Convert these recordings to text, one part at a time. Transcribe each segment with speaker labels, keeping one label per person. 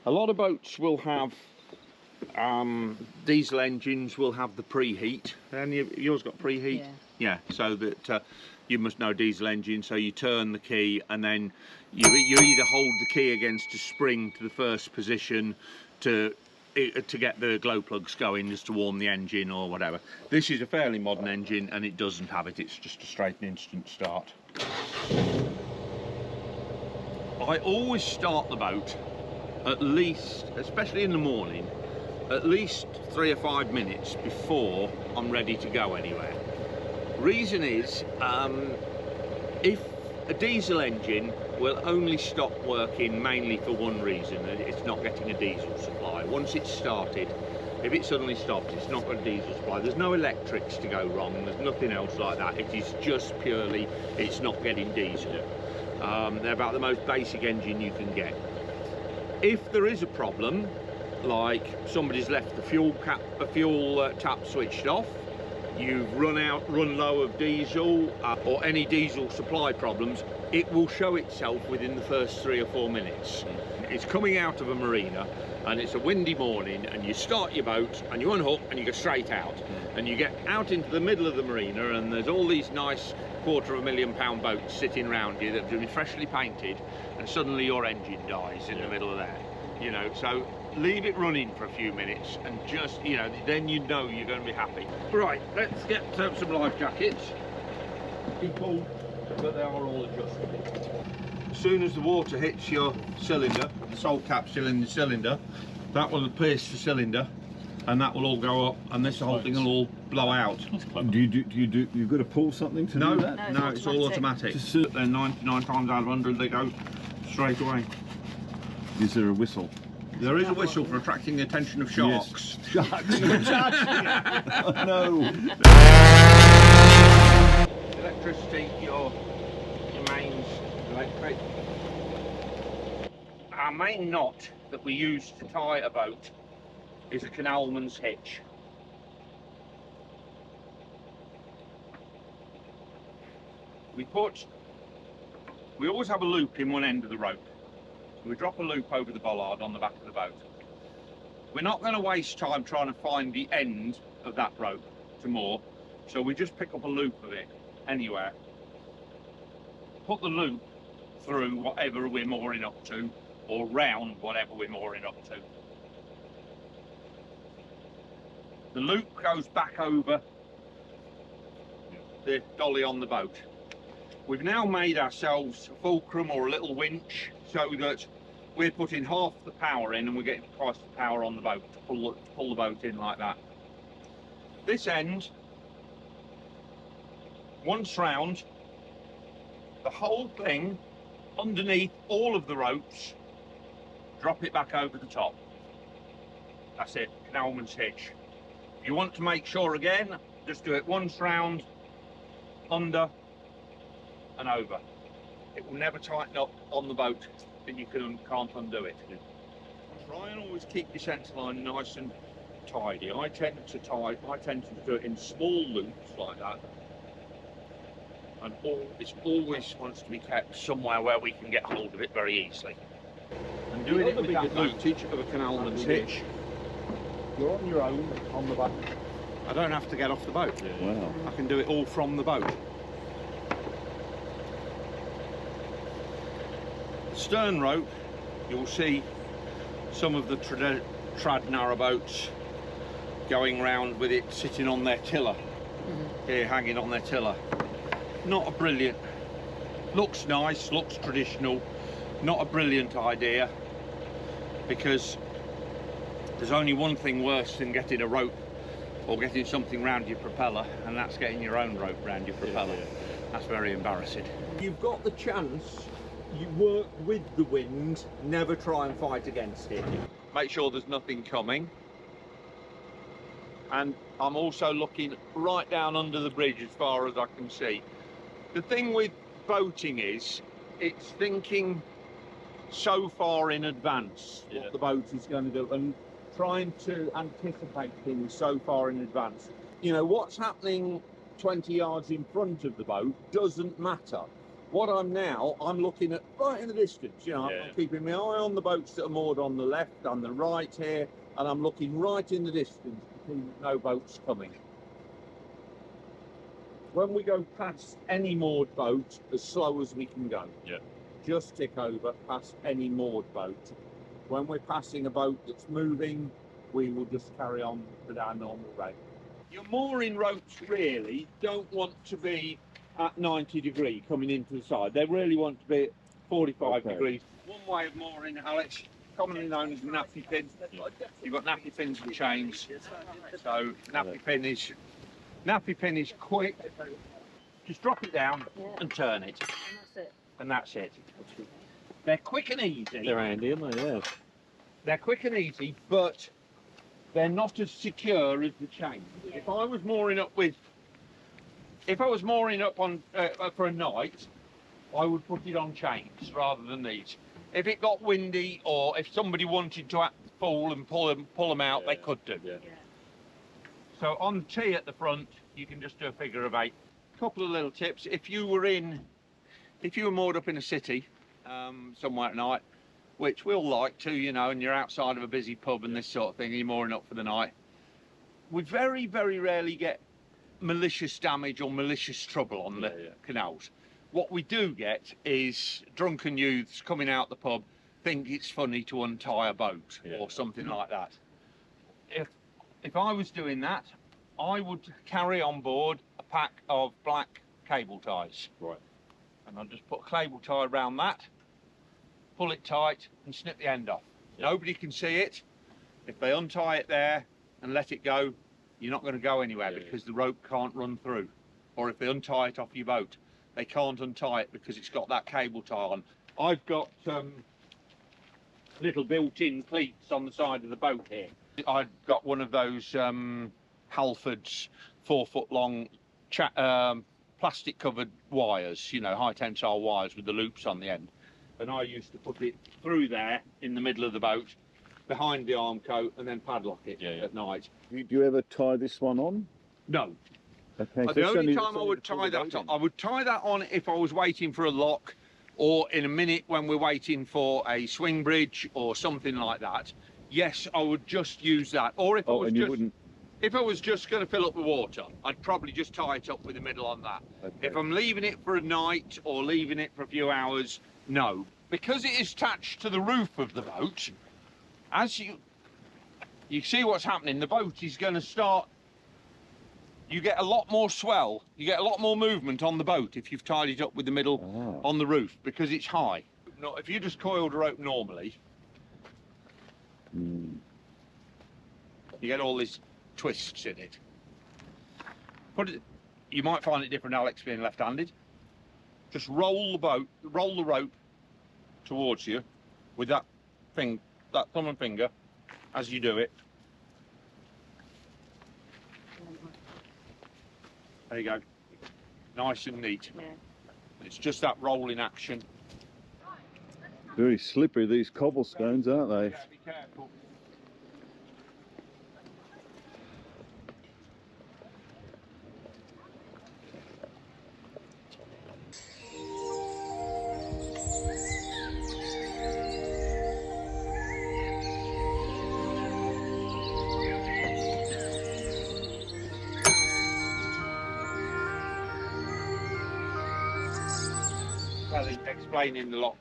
Speaker 1: A lot of boats will have diesel engines will have the preheat. And yours got preheat?
Speaker 2: Yeah.
Speaker 1: Yeah, so that you must know diesel engine, so you turn the key and then you either hold the key against a spring to the first position to get the glow plugs going, just to warm the engine or whatever. This is a fairly modern engine and it doesn't have it, it's just a straight and instant start. I always start the boat at least, especially in the morning, at least 3 or 5 minutes before I'm ready to go anywhere. Reason is, if a diesel engine will only stop working mainly for one reason, and it's not getting a diesel supply. Once it's started, if it suddenly stops, it's not got a diesel supply. There's no electrics to go wrong, there's nothing else like that. It is just purely, it's not getting diesel. They're about the most basic engine you can get. If there is a problem, like somebody's left the fuel tap switched off, you've run low of diesel, or any diesel supply problems, it will show itself within the first 3 or 4 minutes. It's coming out of a marina and it's a windy morning, and you start your boat and you unhook and you go straight out, and you get out into the middle of the marina and there's all these nice £250,000 boats sitting around you that have been freshly painted, and suddenly your engine dies in the middle of there. You know, so leave it running for a few minutes and just, you know, then you know you're going to be happy. Right, let's get some life jackets. Be cool, but they are all adjustable. As soon as the water hits your cylinder, the salt cap still in the cylinder, that will pierce the cylinder and that will all go up, and this whole thing will all blow out.
Speaker 3: You've got to pull something to do that?
Speaker 1: No, it's all automatic. Then 99 times out of 100 they go straight away.
Speaker 3: Is there a whistle?
Speaker 1: There is a whistle for attracting the attention of sharks.
Speaker 3: Yes. Sharks! Oh, no!
Speaker 1: Electricity, your mains electric. Our main knot that we use to tie a boat is a canalman's hitch. We always have a loop in one end of the rope. We drop a loop over the bollard on the back of the boat. We're not going to waste time trying to find the end of that rope to moor, so we just pick up a loop of it anywhere, put the loop through whatever we're mooring up to, or round whatever we're mooring up to. The loop goes back over the dolly on the boat. We've now made ourselves a fulcrum or a little winch, so that we're putting half the power in and we're getting twice the power on the boat to pull the boat in like that. This end, once round, the whole thing underneath all of the ropes, drop it back over the top. That's it, canalman's hitch. If you want to make sure again, just do it once round, under and over. It will never tighten up on the boat, but you can't undo it. Try and always keep your centre line nice and tidy. I tend to do it in small loops like that, and it always wants to be kept somewhere where we can get hold of it very easily. And doing it with the advantage of a canalman's hitch, you're on your own on the boat. I don't have to get off the boat.
Speaker 3: Wow.
Speaker 1: I can do it all from the boat. The stern rope, you'll see some of the trad narrowboats going round with it sitting on their tiller, here hanging on their tiller. Not a brilliant, looks nice, looks traditional, not a brilliant idea, because there's only one thing worse than getting a rope or getting something round your propeller, and that's getting your own rope round your propeller. Yeah. That's very embarrassing. You've got the chance, you work with the wind, never try and fight against it. Make sure there's nothing coming. And I'm also looking right down under the bridge as far as I can see. The thing with boating is, it's thinking so far in advance what the boat is going to do, and trying to anticipate things so far in advance. You know, what's happening 20 yards in front of the boat doesn't matter. What I'm looking at right in the distance, you know, I'm keeping my eye on the boats that are moored on the left, on the right here, and I'm looking right in the distance to see no boats coming. When we go past any moored boat, as slow as we can go, just tick over past any moored boat. When we're passing a boat that's moving, we will just carry on with our normal rate. Your mooring ropes really don't want to be at 90 degree coming into the side. They really want to be at 45 degrees. One way of mooring, Alex, commonly known as a nappy pin. You've got nappy pins and chains. So nappy pin is quick. Just drop it down and turn it. And that's it. They're quick and easy.
Speaker 2: They're handy, aren't they? Yeah.
Speaker 1: They're quick and easy, but they're not as secure as the chain. If I was mooring up on for a night, I would put it on chains rather than these. If it got windy or if somebody wanted to act the fool and pull them out, they could do.
Speaker 2: Yeah.
Speaker 1: So on the T at the front, you can just do a figure of 8. Couple of little tips: if you were moored up in a city somewhere at night, which we all like to, you know, and you're outside of a busy pub and this sort of thing, and you're mooring up for the night, we very, very rarely get malicious damage or malicious trouble on the canals. What we do get is drunken youths coming out the pub think it's funny to untie a boat or something like that. If I was doing that, I would carry on board a pack of black cable ties.
Speaker 2: Right.
Speaker 1: And I'll just put a cable tie around that, pull it tight and snip the end off. Nobody can see it. If they untie it there and let it go, you're not going to go anywhere because the rope can't run through. Or if they untie it off your boat, they can't untie it because it's got that cable tie on. I've got little built-in cleats on the side of the boat here. I've got one of those Halfords 4-foot long plastic covered wires, you know, high tensile wires with the loops on the end. And I used to put it through there in the middle of the boat, behind the arm coat, and then padlock it at night.
Speaker 3: Do you ever tie this one on?
Speaker 1: No.
Speaker 3: Okay. So
Speaker 1: The only time I would tie that on, I would tie that on if I was waiting for a lock, or in a minute when we're waiting for a swing bridge or something like that. Yes, I would just use that. Or if I was just going to fill up the water, I'd probably just tie it up with the middle on that.
Speaker 3: Okay.
Speaker 1: If I'm leaving it for a night or leaving it for a few hours, no. Because it is attached to the roof of the boat, as you see what's happening, the boat is going to start, you get a lot more swell, you get a lot more movement on the boat if you've tied it up with the middle on the roof, because it's high. If you just coiled a rope normally, you get all these twists in it. You might find it different, Alex, being left-handed. Just roll the rope towards you with that thumb and finger as you do it. There you go. Nice and neat. Yeah. It's just that rolling action.
Speaker 3: Very slippery, these cobblestones, aren't they?
Speaker 1: Yeah, be careful. Explaining the lock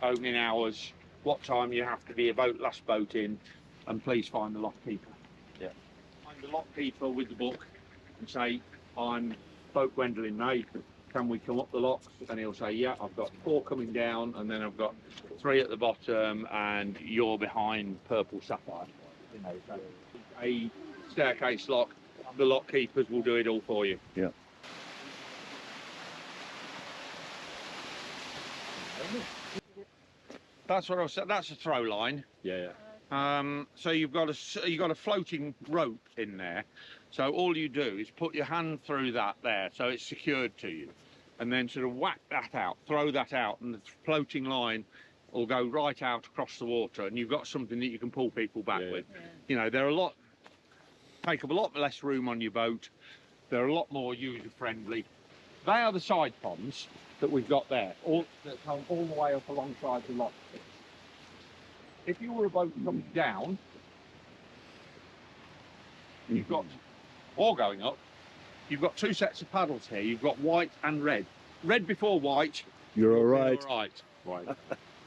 Speaker 1: opening hours, what time you have to be last boat in, and please find the lock keeper.
Speaker 2: Yeah.
Speaker 1: Find the lock keeper with the book and say, I'm boat Gwendolyn May, can we come up the locks? And he'll say, yeah, I've got 4 coming down, and then I've got 3 at the bottom, and you're behind purple sapphire. You know, so a staircase lock, the lock keepers will do it all for you.
Speaker 3: Yeah.
Speaker 1: That's what I said. That's a throw line.
Speaker 2: Yeah.
Speaker 1: So you've got a floating rope in there. So all you do is put your hand through that there, so it's secured to you, and then sort of whack that out, throw that out, and the floating line will go right out across the water, and you've got something that you can pull people back with. Yeah. You know, take up a lot less room on your boat. They're a lot more user friendly. They are the side ponds. that we've got there, all that come all the way up alongside the lock. If you were a boat coming down, you've got, or going up, you've got two sets of paddles here. You've got white and red. Red before white,
Speaker 3: You're all right.
Speaker 1: all right. Right.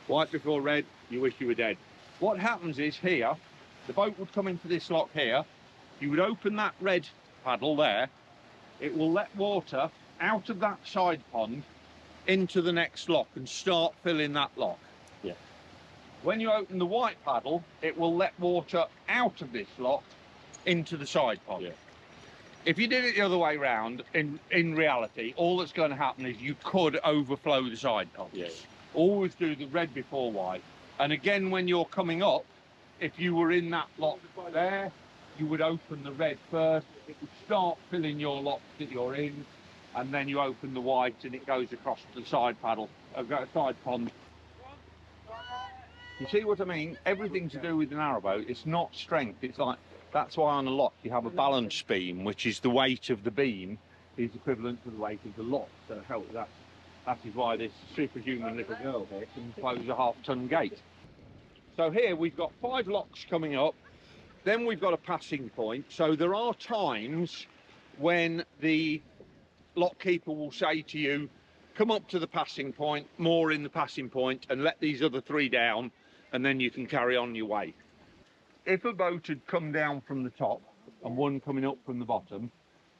Speaker 1: White before red, you wish you were dead. What happens is here, the boat would come into this lock here. You would open that red paddle there. It will let water out of that side pond into the next lock and start filling that lock.
Speaker 3: Yeah.
Speaker 1: When you open the white paddle, it will let water out of this lock into the side pond.
Speaker 3: Yeah.
Speaker 1: If you did it the other way round, in reality, all that's going to happen is you could overflow the side ponds.
Speaker 3: Yeah.
Speaker 1: Always do the red before white. And again, when you're coming up, if you were in that lock there, you would open the red first. It would start filling your lock that you're in, and then you open the white and it goes across to the side paddle, side pond. You see what I mean? Everything to do with the narrowboat, it's not strength. It's like, that's why on a lock you have a balance beam, which is the weight of the beam is equivalent to the weight of the lock. So that is why this superhuman little girl here can close a half-ton gate. So here we've got 5 locks coming up. Then we've got a passing point. So there are times when the lock keeper will say to you, come up to the passing point, moor in the passing point, and let these other 3 down, and then you can carry on your way. If a boat had come down from the top and one coming up from the bottom,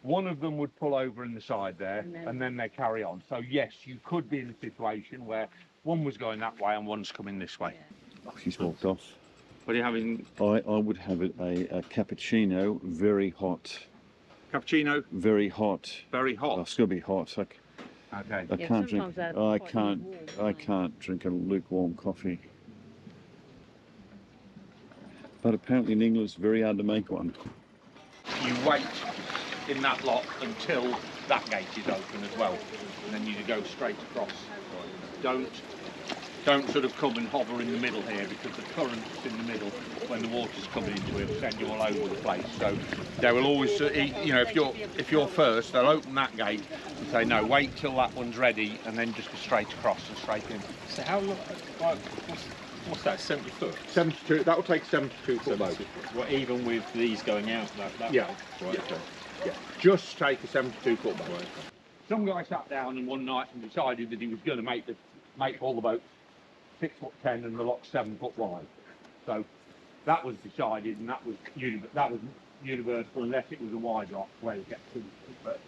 Speaker 1: one of them would pull over in the side there, and then they carry on. So yes, you could be in a situation where one was going that way and one's coming this way.
Speaker 3: Oh, she's walked off.
Speaker 1: What are you having?
Speaker 3: I would have it a cappuccino, very hot.
Speaker 1: Cappuccino?
Speaker 3: Very hot.
Speaker 1: Very hot.
Speaker 3: Oh, it's gonna be hot.
Speaker 1: Okay.
Speaker 3: I can't drink. I can't drink a lukewarm coffee. But apparently in England it's very hard to make one.
Speaker 1: You wait in that lock until that gate is open as well, and then you go straight across. Don't sort of come and hover in the middle here, because the current's in the middle. When the water's coming into it, will send you all over the place. So they will always, you know, if you're first, they'll open that gate and say no, wait till that one's ready, and then just go straight across and straight in.
Speaker 2: So how long? What's that? 70 foot.
Speaker 1: 72. That will take 72 foot boat.
Speaker 2: Well, even with these going out, that
Speaker 1: Yeah.
Speaker 2: Right,
Speaker 1: Yeah.
Speaker 2: okay.
Speaker 1: Yeah. Just take a 72 foot boat.
Speaker 2: Right.
Speaker 1: Some guy sat down and one night and decided that he was going to make all the boats 6'10" and the lock 7 foot wide. So that was decided, and that was universal, unless it was a wide lock where you get 2 feet. But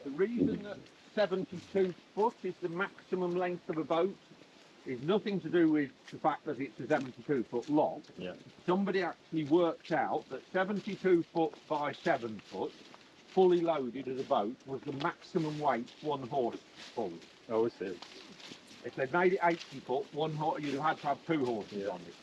Speaker 1: the reason that 72 foot is the maximum length of a boat is nothing to do with the fact that it's a 72 foot lock.
Speaker 2: Yeah.
Speaker 1: Somebody actually worked out that 72 foot by 7 foot, fully loaded as a boat, was the maximum weight one horse pulled.
Speaker 2: Oh, is it?
Speaker 1: If they'd made it 80 foot, one horse, you'd have had to have 2 horses on it,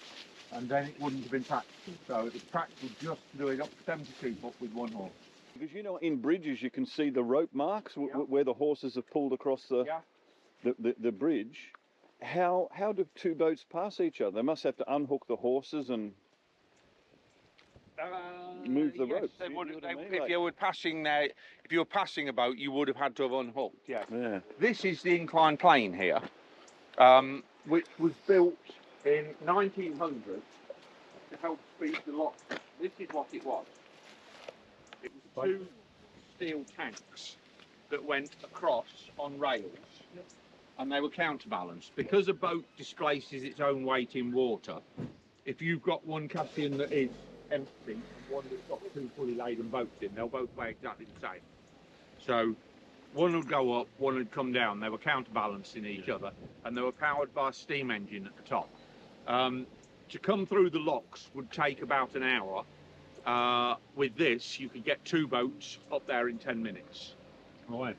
Speaker 1: and then it wouldn't have been practical. So it was practical just to do it up to 72 foot with 1 horse.
Speaker 3: Because you know, in bridges you can see the rope marks where the horses have pulled across the bridge. How do 2 boats pass each other? They must have to unhook the horses and move the rope.
Speaker 1: They would, if you were passing there, if you were passing a boat, you would have had to have unhooked. Yeah. This is the inclined plane here, which was built in 1900 to help speed the lock. This is what it was. It was 2 steel tanks that went across on rails, and they were counterbalanced. Because a boat displaces its own weight in water, if you've got one captain that is empty and one that's got 2 fully laden boats in, they'll both weigh exactly the same. So one would go up, one would come down. They were counterbalancing each other, and they were powered by a steam engine at the top. To come through the locks would take about an hour. With this, you could get 2 boats up there in 10 minutes.
Speaker 2: Right.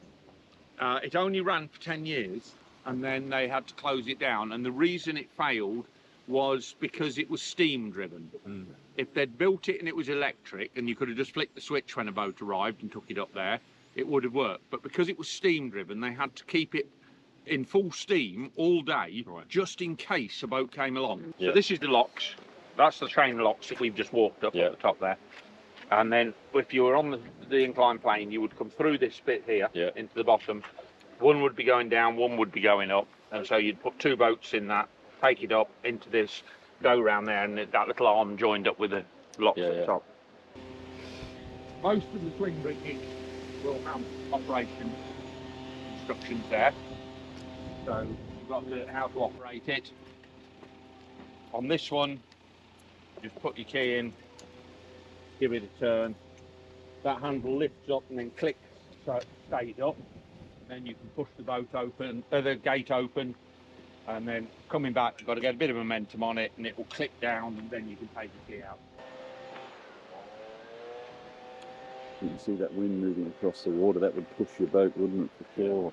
Speaker 1: It only ran for 10 years, and then they had to close it down. And the reason it failed was because it was steam driven. If they'd built it and it was electric, and you could have just flicked the switch when a boat arrived and took it up there, it would have worked. But because it was steam driven, they had to keep it in full steam all day, just in case a boat came along. So this is the locks. That's the train locks that we've just walked up at the top there. And then if you were on the inclined plane, you would come through this bit here into the bottom, One would be going down, one would be going up, and so you'd put 2 boats in that, take it up into this, go round there, and that little arm joined up with the locks at the top. Most of the swing bridges will have operation instructions there, so you've got how to operate it. On this one, just put your key in, give it a turn. That handle lifts up and then clicks so it stays up. Then you can push the boat open, the gate open, and then coming back, you've got to get a bit of momentum on it, and it will click down, and then you can take the key out.
Speaker 3: You can see that wind moving across the water. That would push your boat, wouldn't it, for sure?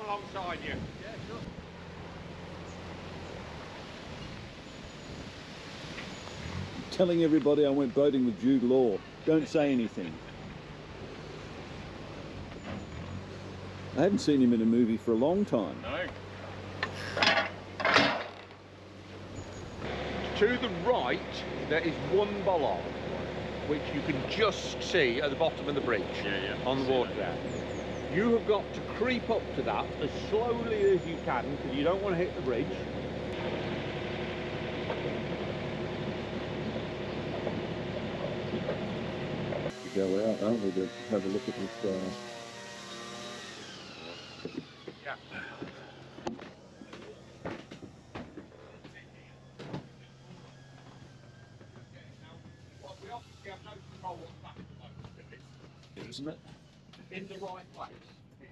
Speaker 1: Alongside you. Yeah, sure.
Speaker 3: Telling everybody I went boating with Jude Law. Don't say anything. I haven't seen him in a movie for a long time.
Speaker 1: No. To the right, there is one bollard, which you can just see at the bottom of the bridge, on the water there. You have got to creep up to that as slowly as you can, because you don't want to hit the bridge.
Speaker 3: Go out, aren't we, to have a look at this
Speaker 1: Yeah.
Speaker 3: isn't it?
Speaker 1: In the right place here,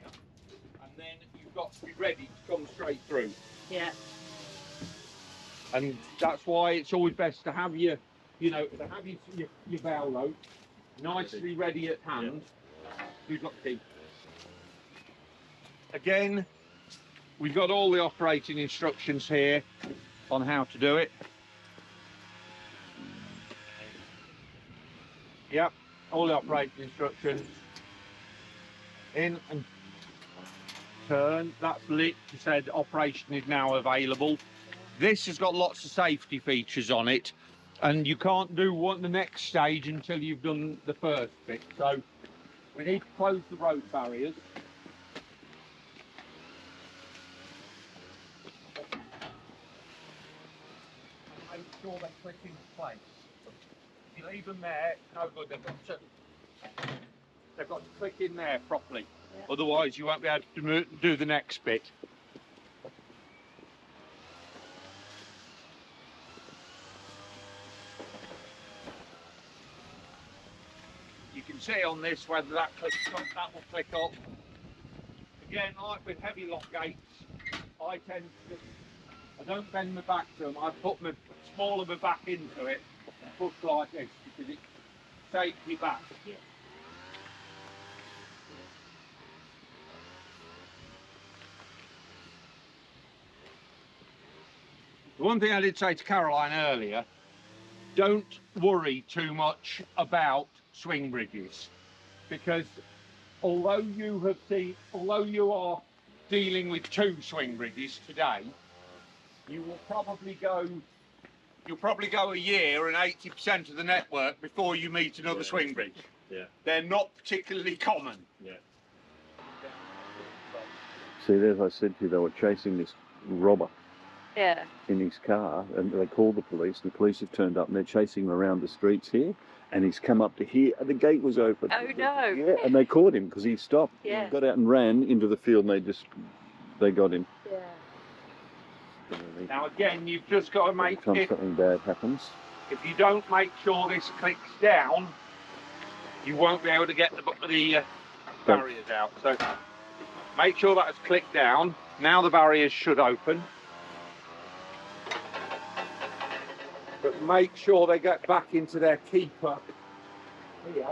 Speaker 1: and then you've got to be ready to come straight through.
Speaker 4: Yeah.
Speaker 1: And that's why it's always best to have your, to have your bow rope nicely ready at hand. Who's got the key? Again, we've got all the operating instructions here on how to do it. Yep, all the operating instructions. In and turn. That's lit to said operation is now available. This has got lots of safety features on it, and you can't do the next stage until you've done the first bit. So we need to close the road barriers. Make sure they click into place. If you leave them there, no good. They've got to click in there properly. Yeah. Otherwise, you won't be able to do the next bit. You can see on this whether that clicks up, that will click up. Again, like with heavy lock gates, I don't bend my back to them. I put my small of my back into it and push like this because it takes me back. Yeah. The one thing I did say to Caroline earlier, don't worry too much about swing bridges, because although you are dealing with 2 swing bridges today, you'll probably go a year and 80% of the network before you meet another swing bridge.
Speaker 2: Yeah.
Speaker 1: They're not particularly common.
Speaker 2: Yeah.
Speaker 3: See, as I said to you, they were chasing this robber.
Speaker 4: Yeah.
Speaker 3: In his car, and they called the police. The police have turned up and they're chasing him around the streets here, and he's come up to here and the gate was open.
Speaker 4: Oh no.
Speaker 3: Yeah, and they caught him because he stopped.
Speaker 4: Yeah.
Speaker 3: He got out and ran into the field, and they got him.
Speaker 4: Yeah.
Speaker 1: Now again, you've just got to make
Speaker 3: Every time
Speaker 1: it,
Speaker 3: something bad happens.
Speaker 1: if you don't make sure this clicks down, you won't be able to get the barriers out. So make sure that has clicked down. Now the barriers should open. But make sure they get back into their keeper Here.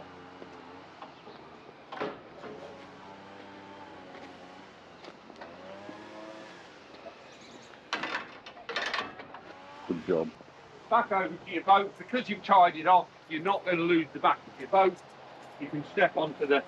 Speaker 3: Good job.
Speaker 1: Back over to your boat. Because you've tied it off, you're not going to lose the back of your boat. You can step onto the